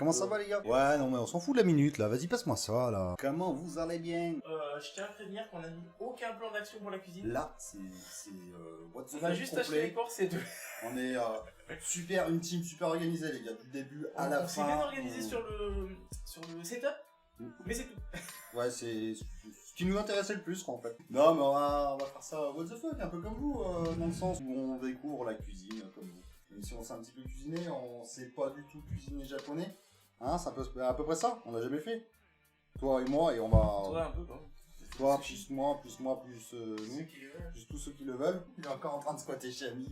Comment ça va les gars? Ouais, non mais on s'en fout de la minute là, vas-y passe-moi ça là. Comment vous allez bien? Je tiens à prévenir qu'on n'a mis aucun plan d'action pour la cuisine. Là, c'est what the On a fuck juste complet. acheté les porcs, c'est tout. On est super, une team super organisée les gars, du début à la On s'est fin. bien organisé sur le setup, mais c'est tout. Ouais, c'est ce qui nous intéressait le plus quoi, en fait. Non mais on va faire ça what the fuck, un peu comme vous, dans le sens où on découvre la cuisine comme vous. Même si on sait un petit peu cuisiner, on sait pas du tout cuisiner japonais. Hein, c'est à peu près ça, on l'a jamais fait. Toi et moi, et on va... Toi un peu, quoi. Toi, plus moi, plus nous, Ceux qui le veulent. plus tous ceux qui le veulent. Il est encore en train de squatter chez Ami.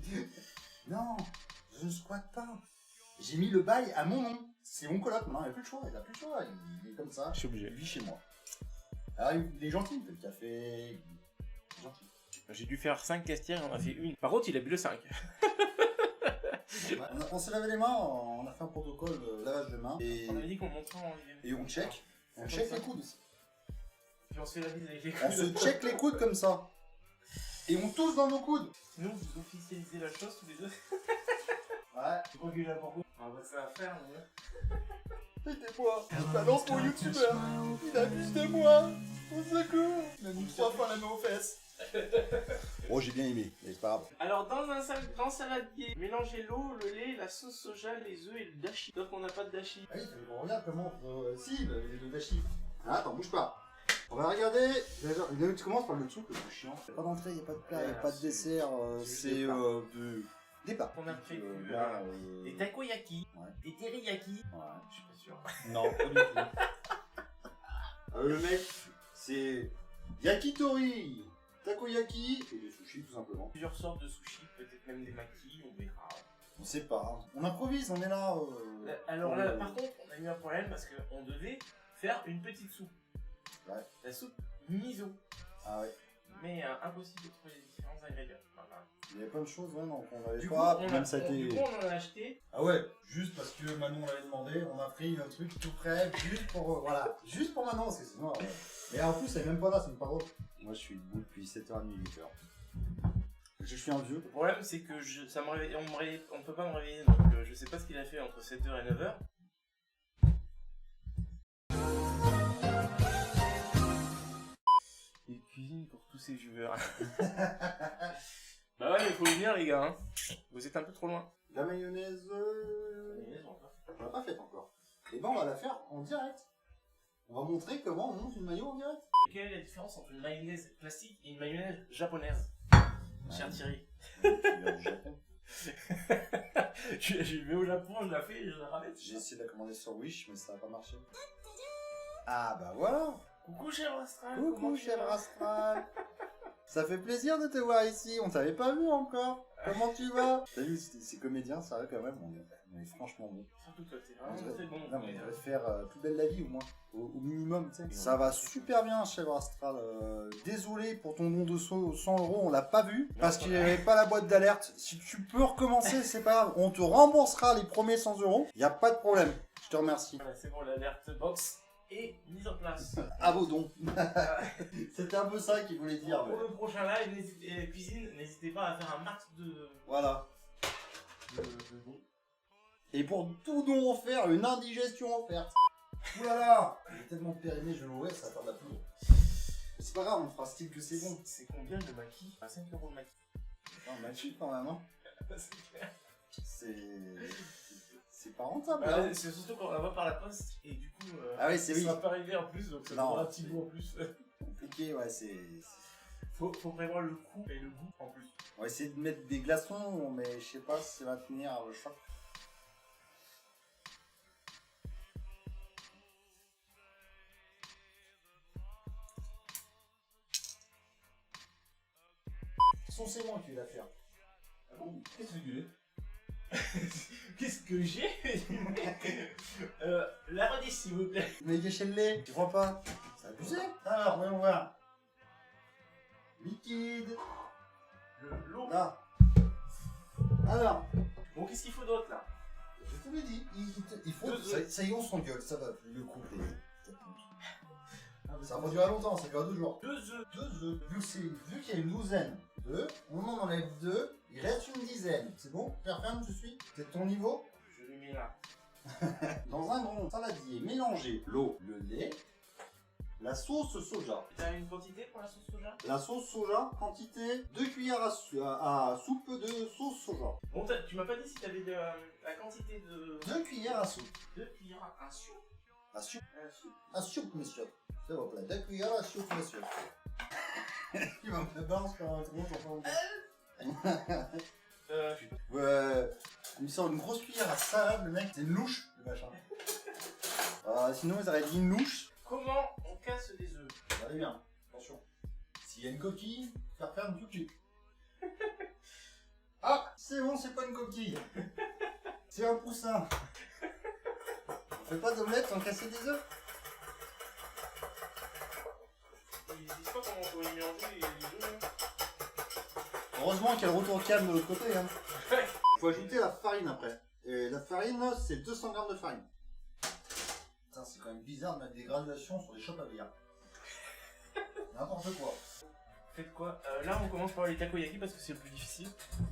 Non, je ne squatte pas. J'ai mis le bail à mon nom. C'est mon coloc, maintenant il a plus le choix, il a plus le choix. Il est comme ça, Je suis obligé. il vit chez moi. Alors il est gentil, il fait le café, il est gentil. J'ai dû faire 5 cafetières, on a fait une. Par contre, il a bu le 5. On s'est lavé les mains, on a fait un protocole de lavage de mains. Et, On avait dit qu'on montrait en et on check les coudes. Puis on se fait la bise avec les On se check les coudes comme ça. Et on tousse dans nos coudes. Nous, vous officialisez la chose tous les deux. Ouais. Tu crois qu'il est là pour quoi? On va ça à faire, mais... Aidez-moi, je balance mon youtubeur. Il abuse de moi. Au secours. Il a mis 3 fois la main aux fesses. Oh, j'ai bien aimé, mais c'est pas grave. Alors, dans un grand saladier, mélangez l'eau, le lait, la sauce soja, les œufs et le dashi. Sauf qu'on n'a pas de dashi. Ah oui, il fallait qu'on regarde comment... si, le dashi. Ah, attends, bouge pas. On va regarder. Tu commences par le truc le plus chiant. Il n'y a pas d'entrée, il n'y a pas de plat, il n'y a pas de dessert. C'est des plats. On a prévu des takoyaki, Ouais. des teriyaki. Ouais. Je suis pas sûr. Non, pas du tout. Le mec, c'est yakitori, takoyaki et des sushis tout simplement. Plusieurs sortes de sushis, peut-être même des makis, on verra. On sait pas. On improvise, on est là. Alors là, par contre, on a eu un problème parce qu'on devait faire une petite soupe. Ouais. La soupe miso. Ah ouais. Mais impossible de trouver les différents ingrédients. Voilà. Il y a plein de choses, ouais, non, qu'on n'avait Du pas. coup, Puis même ça a été. du coup, on en a acheté. Ah ouais, juste parce que Manon l'avait demandé, on a pris un truc tout prêt, juste pour voilà, juste pour Manon, parce que sinon. Et en plus, elle est même pas là, c'est même pas drôle. Moi, je suis debout depuis 7h30, 8h. Je suis un vieux. Le problème, c'est que ça me réveille, on peut pas me réveiller, donc je sais pas ce qu'il a fait entre 7h et 9h. Il cuisine pour tous ses viewers. Bah ouais, mais faut venir, les gars. Hein. Vous êtes un peu trop loin. La mayonnaise. On l'a pas faite encore. Et ben, on va la faire en direct. On va montrer comment on monte une mayo en direct. Quelle est la différence entre une mayonnaise classique et une mayonnaise japonaise, cher Thierry? Je vais au Japon, je la fais et je la ramène. J'ai essayé de la commander sur Wish, mais ça n'a pas marché. Ah bah voilà. Coucou chèvre Astral. Coucou chèvre Astral. Ça fait plaisir de te voir ici, on t'avait pas vu encore. Comment tu vas? T'as vu, ces comédiens, sérieux quand même, on est franchement bon. Surtout toi, t'es vraiment très bon. Non, mais on devrait faire plus belle la vie au moins, au minimum, tu sais. Ça va super bien, chèvre Astral. Désolé pour ton don de 100 €, on l'a pas vu, parce qu'il n'y avait pas la boîte d'alerte. Si tu peux recommencer, c'est pas grave, on te remboursera les premiers 100 €, y a pas de problème. Je te remercie. Voilà, c'est bon, l'alerte box est mise en place. À vos dons. C'était un peu ça qu'il voulait dire. Pour le prochain live, cuisine, n'hésitez pas à faire un max de... Voilà. de dons. Et pour tout don offert, une indigestion offerte. Oulala, il est tellement périmé, je vais l'ouvrir, ça va faire de la poudre. C'est pas grave, on fera style que c'est bon. C'est combien le maquis? À 5 € le maquis. Non, magique quand même, hein. C'est clair. C'est pas rentable, Bah, hein. c'est surtout quand on la voit par la poste et du coup Ah oui, c'est oui. ça va pas arriver en plus, donc ça Non. donnera un petit goût en plus. Compliqué, ouais, Faut prévoir le coût et le goût en plus. On va essayer de mettre des glaçons, mais je sais pas si ça va tenir le choc. C'est moi qui vais la faire. Ah bon? Qu'est-ce que j'ai? Qu'est-ce que j'ai? La redis s'il vous plaît. Mais gâchez-le, tu crois pas? C'est abusé. Alors, voyons voir. Liquide. L'eau. Là. Alors. Bon, qu'est-ce qu'il faut d'autre là? Je te l'ai dit, il faut... Deux œufs. Ça y est, on s'engueule, ça va, le couple est... Ça va durer longtemps, ça dure 2 jours. 2 œufs. 2 œufs. Vu qu'il y a une douzaine d'œufs, on en enlève 2, il reste une dizaine. C'est bon? Ferme, je suis? C'est ton niveau? Je lui mets là. Dans un grand saladier, mélangez l'eau, le lait, la sauce soja. T'as une quantité pour la sauce soja? La sauce soja, quantité 2 cuillères à soupe de sauce soja. Bon, tu m'as pas dit si t'avais la quantité de... 2 cuillères à soupe. 2 cuillères à soupe. À soupe. À soupe. À soupe, monsieur. S'il vous plaît. 2 cuillères à soupe, monsieur. Il va me faire barre sur un tronc, j'en Je sais pas. Ouais, il me sort une grosse cuillère à salade, le mec, c'est une louche, le machin. Sinon, ils auraient dit une louche. Comment on casse des œufs? Regardez bien, attention. S'il y a une coquille, faire une coquille. Ah, c'est bon, c'est pas une coquille. C'est un poussin. On fait pas d'omelette sans casser des œufs. Ils disent pas comment on peut y mélanger les œufs. Heureusement qu'il y a le retour calme de l'autre côté. Hein. Faut ajouter la farine après. Et la farine, c'est 200 grammes de farine. Putain, c'est quand même bizarre de mettre des graduations sur les chopes à bière. N'importe quoi. Faites quoi? Là, on commence par les takoyaki parce que c'est le plus difficile.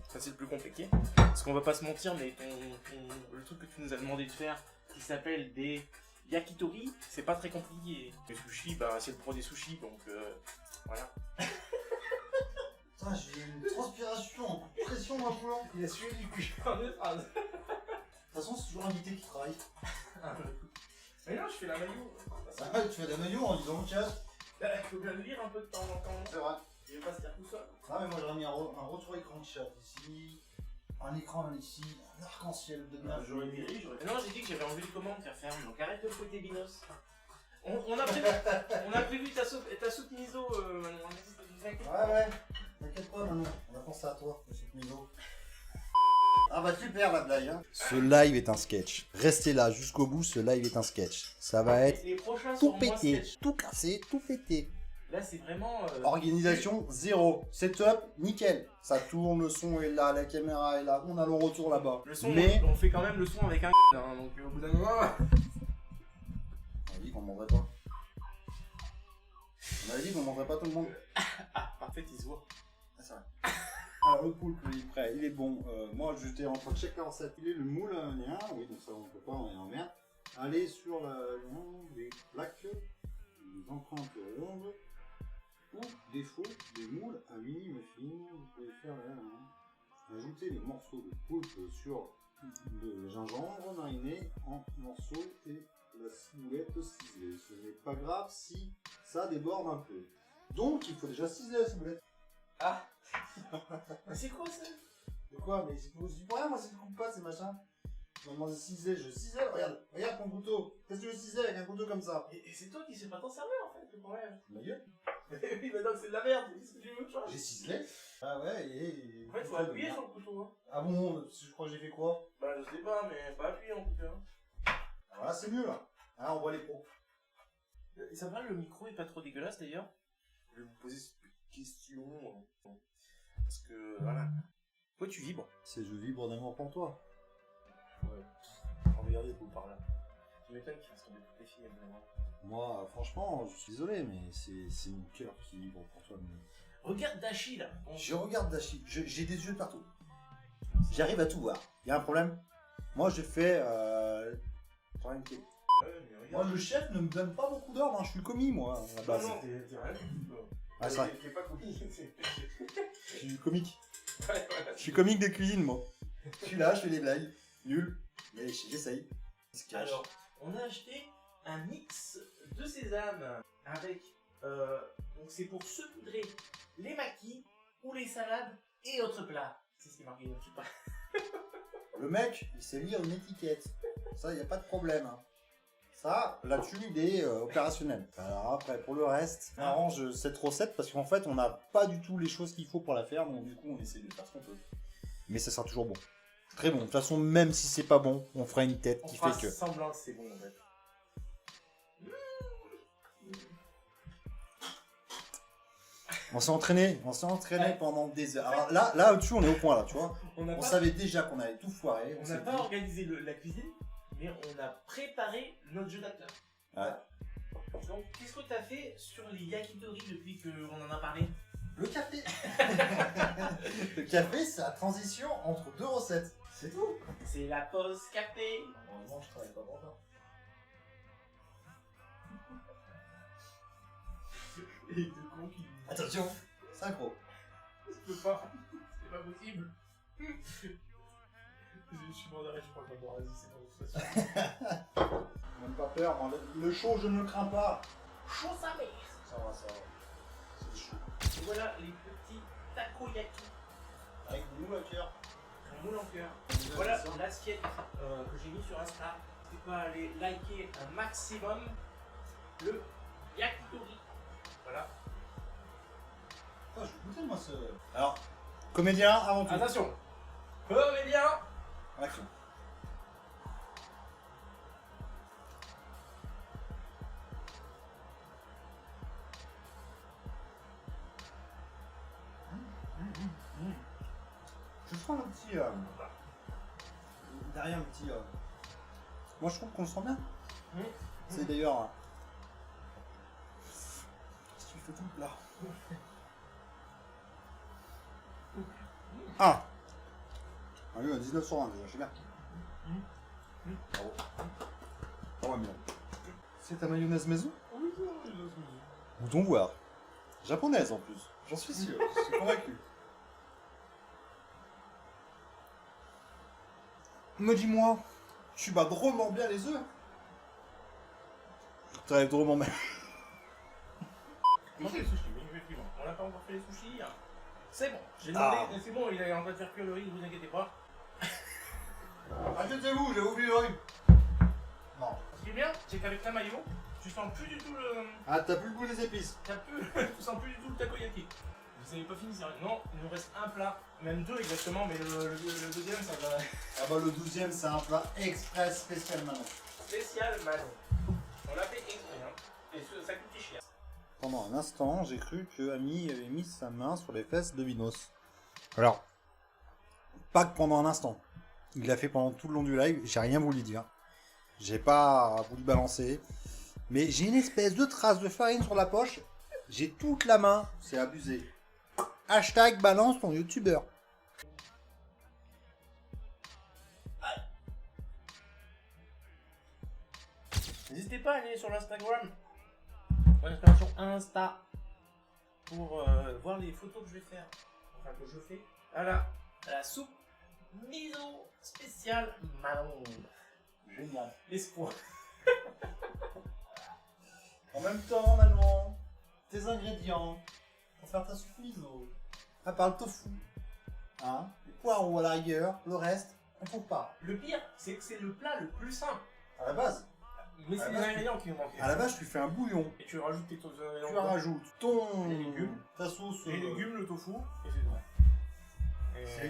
Enfin, c'est le plus compliqué. Parce qu'on va pas se mentir, mais le truc que tu nous as demandé de faire, qui s'appelle des yakitori, c'est pas très compliqué. Les sushis, bah, c'est le pro des sushis, donc voilà. Putain, j'ai une transpiration, un coup de pression dans le volant. Il a suivi du coup, je fais deux phrases. De toute façon, c'est toujours l'invité qui travaille. Mais non, je fais la maillot. Ça va, tu fais des maillots en disant tiens. Il faut bien le lire un peu de temps en temps. C'est vrai. Il va pas se faire tout seul. Ah, mais moi j'aurais mis un retour écran de chat ici. Un écran ici, un arc-en-ciel de Ah, nuages. j'aurais viré, Non, j'ai dit que j'avais enlevé les commandes, faire ferme, donc arrête de fouetter Binos. On a prévu ta soupe miso, Manon. Ouais. T'inquiète pas, Manon. On a pensé à toi, monsieur Miso. Ah bah super la blague. Hein. Ce live est un sketch. Restez là jusqu'au bout, ce live est un sketch. Ça va être les prochains tout sont moins pété, sketch. tout cassé, tout pété. Là, c'est vraiment. Organisation zéro. Setup, nickel. Ça tourne, le son est là, la caméra est là, on a le retour là-bas. Le son, Mais on fait quand même le son avec un hein, donc au bout d'un moment. on a dit qu'on ne mordrait pas. On avait dit qu'on ne mordrait pas tout le monde. Ah, parfait, il se voit. Ah, c'est vrai. Alors le poulpe, il est prêt, il est bon. Moi j'étais en train de checker en recette. Il est le moule lien, oui donc ça on peut pas, on est en mer. Allez sur les plaques, les empreintes rondes, ou des faux, des moules à mini muffin. Vous pouvez faire là. Ajouter les morceaux de poulpe sur le gingembre mariné en morceaux et la ciboulette ciselée. Ce n'est pas grave si ça déborde un peu. Donc il faut déjà ciseler la ciboulette. Ah. Mais c'est quoi ça? De quoi? Mais c'est pour rien, moi, si je coupe pas ces machins. Je me demande de ciseler, je cisèle, regarde ton couteau. Qu'est-ce que tu veux ciseler avec un couteau comme ça? Et c'est toi qui sais pas t'en servir en fait, le problème. Ma gueule. Oui, mais non, c'est de la merde, qu'est-ce que tu veux que je fasse? J'ai ciselé. Ah ouais, et. En fait, faut appuyer sur le couteau. Hein. Ah bon, je crois que j'ai fait quoi? Bah, je sais pas, mais pas appuyer en tout cas. Ah, voilà, c'est mieux là. Ah, on voit les pros. Et ça va, le micro est pas trop dégueulasse d'ailleurs. Je vais vous poser cette question. Parce que, voilà. Toi, tu vibres. C'est je vibre d'amour pour toi. Ouais. Regardez le par là. Tu m'étonnes qu'il fasse tomber toutes les filles, évidemment. Moi, franchement, je suis désolé, mais c'est mon cœur qui vibre pour toi. Regarde Dashi là. Je regarde Dashi, j'ai des yeux partout. J'arrive à tout voir. Y a un problème? Moi, je fais. Tranquille. Moi, le chef ne me donne pas beaucoup d'ordres, hein. Je suis le commis, moi, à la base. Non, t'es rien. Ah, c'est vrai. T'es pas commis. Je suis comique. Ouais, voilà. Je suis comique de cuisine, moi. Je suis là, je fais des blagues. Nul. Mais j'essaye. Alors, on a acheté un mix de sésame avec. Donc, c'est pour saupoudrer les maquis ou les salades et autres plats. C'est ce qui est marqué dessus. Le mec, il sait lire une étiquette. Ça, y a pas de problème. Hein. Ça, là-dessus, il est opérationnel. Alors après, pour le reste, on arrange cette recette parce qu'en fait, on n'a pas du tout les choses qu'il faut pour la faire. Donc du coup, on essaie de faire ce qu'on peut. Mais ça sera toujours bon. Très bon. De toute façon, même si c'est pas bon, on fera une tête qui fait que... semblant que c'est bon en fait. On s'est entraîné pendant des heures. Alors là au-dessus, on est au point là, tu vois. On savait déjà qu'on allait tout foirer. On n'a pas organisé la cuisine, mais on a préparé notre jeu d'acteur. Ouais. Donc, qu'est-ce que tu as fait sur les yakitori depuis qu'on en a parlé? Le café. Le café, c'est la transition entre deux recettes. C'est tout. C'est la pause café. Normalement, je travaille pas pour ça. Et deux cons qui... Attention, synchro. Je peux pas. C'est pas possible. Je suis mort d'arrêt, je crois que vas-y, c'est pas possible. Même pas peur, moi, le chaud, je ne le crains pas. Chaud sa mère. Ça va, ça va. C'est chaud. Et voilà les petits takoyaki. Avec des moules à cœur. Un moule en cœur. Voilà l'assiette que j'ai mis sur Insta. N'hésitez pas à aller liker un maximum le yakitori. Voilà. Ah, je vais goûter, moi, ce... Alors, comédien avant tout. Attention. Comédien. Action. Je sens un petit... derrière un petit... Moi, je trouve qu'on le sent bien. C'est d'ailleurs... Si tu fais tout là. Ah oui, 19 sur 20 déjà, je sais bien. Bravo. Oh, bien. C'est ta mayonnaise maison? Oui, c'est la mayonnaise maison. Bouton voir. Japonaise en plus. J'en suis sûr, je suis convaincu. Me dis-moi, tu bats drôlement bien les œufs? T'arrives drôlement bien. Mangez les sushis, oui, effectivement. On n'a pas encore fait les sushis. Hein. C'est bon, j'ai demandé, c'est bon, il est en train de faire cuire le riz, ne vous inquiétez pas. Arrêtez-vous, j'ai oublié le riz. Non. Ce qui est bien, c'est qu'avec la mayo, tu sens plus du tout le... Ah, t'as plus le goût des épices. Tu sens plus du tout le takoyaki. Vous savez pas fini, sérieux. Non, il nous reste un plat, même deux exactement, mais le deuxième, ça va... Ah bah le 12e, c'est un plat express spécial Manon. Spécial Manon. On l'a fait exprès, hein. Et ça coûte cher. Pendant un instant, j'ai cru que Ami avait mis sa main sur les fesses de Minos. Alors, pas que pendant un instant. Il l'a fait pendant tout le long du live, j'ai rien voulu dire. J'ai pas voulu balancer. Mais j'ai une espèce de trace de farine sur la poche. J'ai toute la main, c'est abusé. Hashtag balance ton youtubeur. N'hésitez pas à aller sur l'Instagram. Sur Insta. Pour voir les photos que je vais faire. Enfin, que je fais. Voilà. La soupe miso spéciale Manon. Génial. Espoir. En même temps, Manon, tes ingrédients pour faire ta soupe miso. À part le tofu. Hein, les poireaux à la rigueur, le reste, on trouve pas. Le pire, c'est que c'est le plat le plus simple. À la base. Mais c'est les ingrédients qui nous manquent. À la base, tu fais un bouillon. Et tu rajoutes tes ingrédients. Tu rajoutes ton... Les légumes. Ta sauce. Les légumes, le tofu, et c'est tout.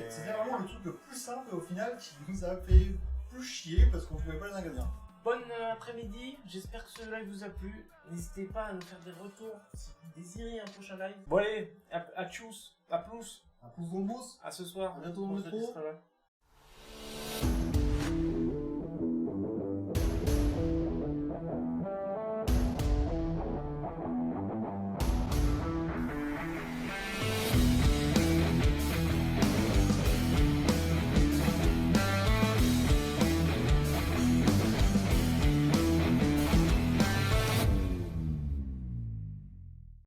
C'était vraiment le truc le plus simple et au final qui nous a fait plus chier parce qu'on trouvait pas les ingrédients. Bonne après-midi, j'espère que ce live vous a plu. N'hésitez pas à nous faire des retours si vous désirez un prochain live. Bon allez, à tchuss, à plus. Un pouce dans le pouce. À ce soir. À bientôt dans le On se métro. dit, ça va.